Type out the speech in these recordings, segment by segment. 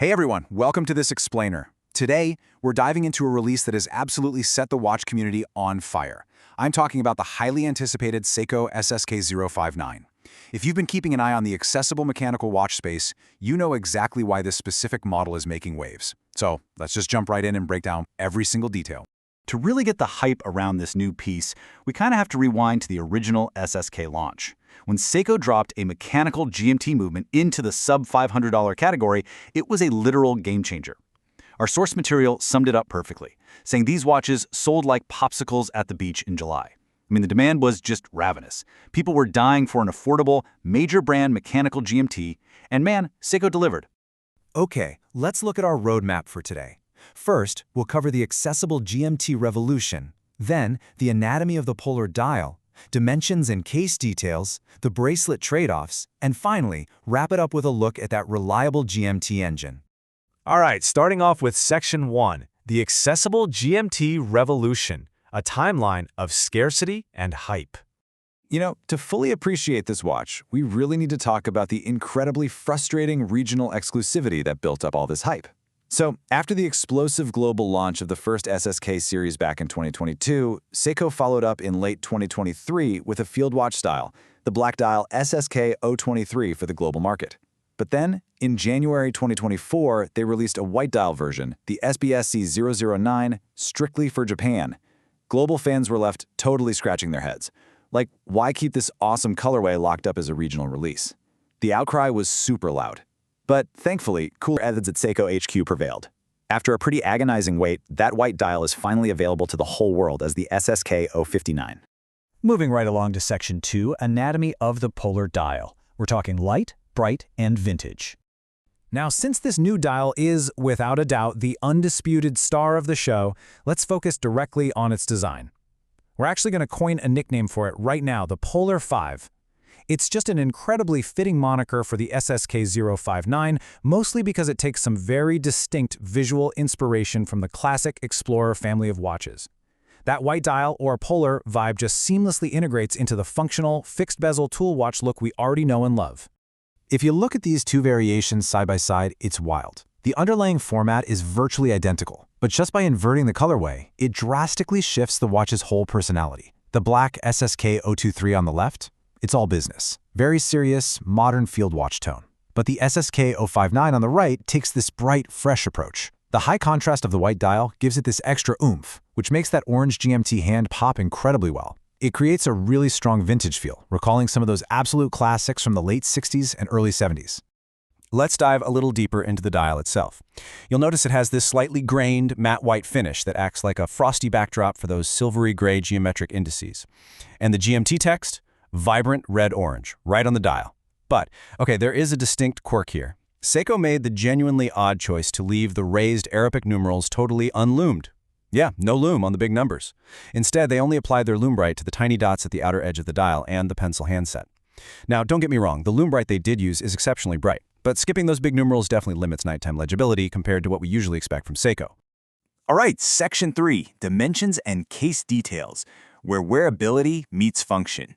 Hey everyone, welcome to this explainer. Today, we're diving into a release that has absolutely set the watch community on fire. I'm talking about the highly anticipated Seiko SSK059. If you've been keeping an eye on the accessible mechanical watch space, you know exactly why this specific model is making waves. So let's just jump right in and break down every single detail. To really get the hype around this new piece, we kind of have to rewind to the original SSK launch. When Seiko dropped a mechanical GMT movement into the sub-$500 category, it was a literal game changer. Our source material summed it up perfectly, saying these watches sold like popsicles at the beach in July. I mean, the demand was just ravenous. People were dying for an affordable, major brand mechanical GMT, and man, Seiko delivered. Okay, let's look at our roadmap for today. First, we'll cover the accessible GMT revolution, then the anatomy of the polar dial, dimensions and case details, the bracelet trade-offs, and finally, wrap it up with a look at that reliable GMT engine. All right, starting off with Section 1, the accessible GMT revolution, a timeline of scarcity and hype. You know, to fully appreciate this watch, we really need to talk about the incredibly frustrating regional exclusivity that built up all this hype. So, after the explosive global launch of the first SSK series back in 2022, Seiko followed up in late 2023 with a field watch style, the black dial SSK023 for the global market. But then, in January 2024, they released a white dial version, the SBSC009, strictly for Japan. Global fans were left totally scratching their heads. Like, why keep this awesome colorway locked up as a regional release? The outcry was super loud. But thankfully, cooler methods at Seiko HQ prevailed. After a pretty agonizing wait, that white dial is finally available to the whole world as the SSK059. Moving right along to Section 2, Anatomy of the Polar Dial. We're talking light, bright, and vintage. Now, since this new dial is, without a doubt, the undisputed star of the show, let's focus directly on its design. We're actually going to coin a nickname for it right now, the Polar 5. It's just an incredibly fitting moniker for the SSK059, mostly because it takes some very distinct visual inspiration from the classic Explorer family of watches. That white dial or polar vibe just seamlessly integrates into the functional, fixed-bezel tool watch look we already know and love. If you look at these two variations side by side, it's wild. The underlying format is virtually identical, but just by inverting the colorway, it drastically shifts the watch's whole personality. The black SSK023 on the left? It's all business. Very serious, modern field watch tone. But the SSK059 on the right takes this bright, fresh approach. The high contrast of the white dial gives it this extra oomph, which makes that orange GMT hand pop incredibly well. It creates a really strong vintage feel, recalling some of those absolute classics from the late 60s and early 70s. Let's dive a little deeper into the dial itself. You'll notice it has this slightly grained, matte white finish that acts like a frosty backdrop for those silvery gray geometric indices. And the GMT text? Vibrant red-orange, right on the dial. But, okay, there is a distinct quirk here. Seiko made the genuinely odd choice to leave the raised Arabic numerals totally unloomed. Yeah, no loom on the big numbers. Instead, they only applied their loom bright to the tiny dots at the outer edge of the dial and the pencil handset. Now, don't get me wrong, the loom bright they did use is exceptionally bright, but skipping those big numerals definitely limits nighttime legibility compared to what we usually expect from Seiko. All right, Section 3, Dimensions and Case Details, where wearability meets function.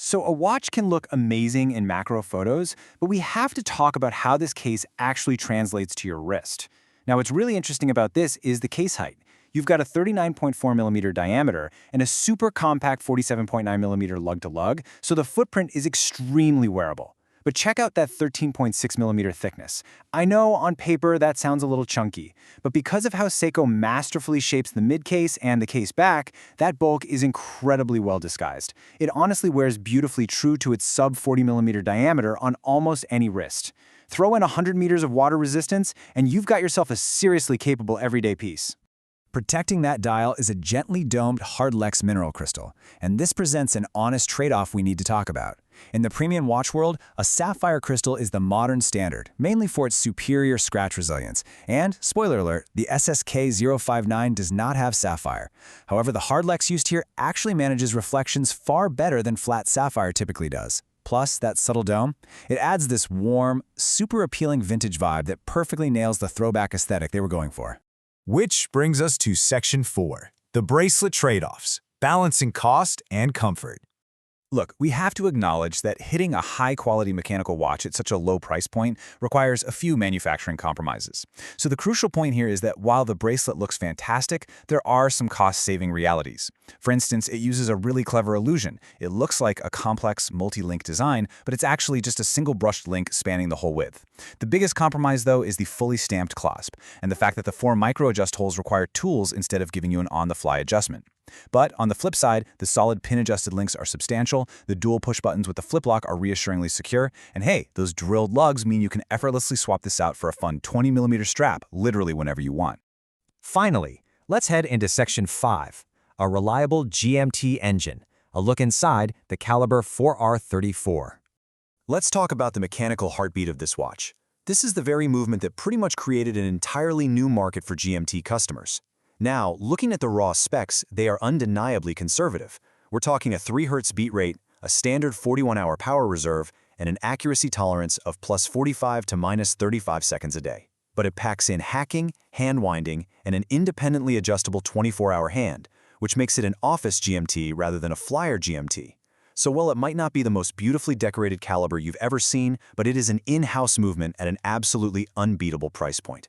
So a watch can look amazing in macro photos, but we have to talk about how this case actually translates to your wrist. Now, what's really interesting about this is the case height. You've got a 39.4mm diameter and a super compact 47.9mm lug-to-lug, so the footprint is extremely wearable. But check out that 13.6mm thickness. I know on paper that sounds a little chunky, but because of how Seiko masterfully shapes the mid-case and the case back, that bulk is incredibly well disguised. It honestly wears beautifully true to its sub-40mm diameter on almost any wrist. Throw in 100 meters of water resistance, and you've got yourself a seriously capable everyday piece. Protecting that dial is a gently domed Hardlex mineral crystal, and this presents an honest trade-off we need to talk about. In the premium watch world, a sapphire crystal is the modern standard, mainly for its superior scratch resilience. And, spoiler alert, the SSK059 does not have sapphire. However, the Hardlex used here actually manages reflections far better than flat sapphire typically does. Plus, that subtle dome, it adds this warm, super appealing vintage vibe that perfectly nails the throwback aesthetic they were going for. Which brings us to Section 4, the bracelet trade-offs, balancing cost and comfort. Look, we have to acknowledge that hitting a high-quality mechanical watch at such a low price point requires a few manufacturing compromises. So the crucial point here is that while the bracelet looks fantastic, there are some cost-saving realities. For instance, it uses a really clever illusion. It looks like a complex multi-link design, but it's actually just a single brushed link spanning the whole width. The biggest compromise, though, is the fully stamped clasp, and the fact that the 4 micro-adjust holes require tools instead of giving you an on-the-fly adjustment. But on the flip side, the solid pin-adjusted links are substantial, the dual push buttons with the flip lock are reassuringly secure, and hey, those drilled lugs mean you can effortlessly swap this out for a fun 20mm strap literally whenever you want. Finally, let's head into Section 5, a reliable GMT engine, a look inside the caliber 4R34. Let's talk about the mechanical heartbeat of this watch. This is the very movement that pretty much created an entirely new market for GMT customers. Now, looking at the raw specs, they are undeniably conservative. We're talking a 3 Hz beat rate, a standard 41-hour power reserve, and an accuracy tolerance of +45 to -35 seconds a day. But it packs in hacking, hand winding, and an independently adjustable 24-hour hand, which makes it an office GMT rather than a flyer GMT. So while it might not be the most beautifully decorated caliber you've ever seen, but it is an in-house movement at an absolutely unbeatable price point.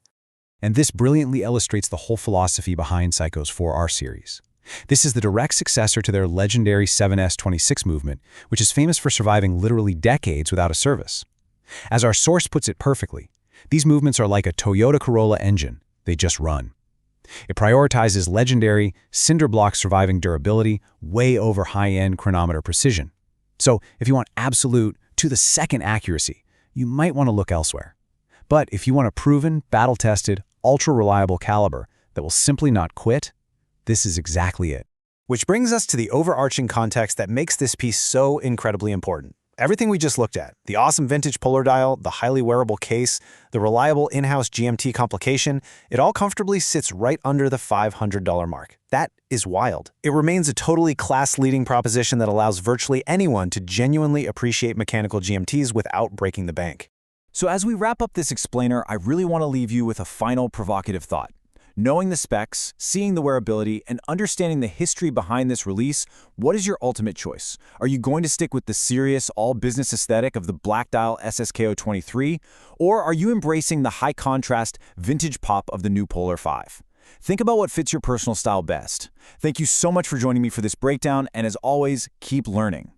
And this brilliantly illustrates the whole philosophy behind Seiko's 4R series. This is the direct successor to their legendary 7S26 movement, which is famous for surviving literally decades without a service. As our source puts it perfectly, these movements are like a Toyota Corolla engine. They just run. It prioritizes legendary, cinder block surviving durability way over high-end chronometer precision. So if you want absolute, to-the-second accuracy, you might want to look elsewhere. But if you want a proven, battle-tested, ultra-reliable caliber that will simply not quit, this is exactly it. Which brings us to the overarching context that makes this piece so incredibly important. Everything we just looked at, the awesome vintage polar dial, the highly wearable case, the reliable in-house GMT complication, it all comfortably sits right under the $500 mark. That is wild. It remains a totally class-leading proposition that allows virtually anyone to genuinely appreciate mechanical GMTs without breaking the bank. So as we wrap up this explainer, I really want to leave you with a final provocative thought. Knowing the specs, seeing the wearability, and understanding the history behind this release, what is your ultimate choice? Are you going to stick with the serious, all-business aesthetic of the black dial SSK029, or are you embracing the high-contrast, vintage pop of the new Polar 5? Think about what fits your personal style best. Thank you so much for joining me for this breakdown, and as always, keep learning.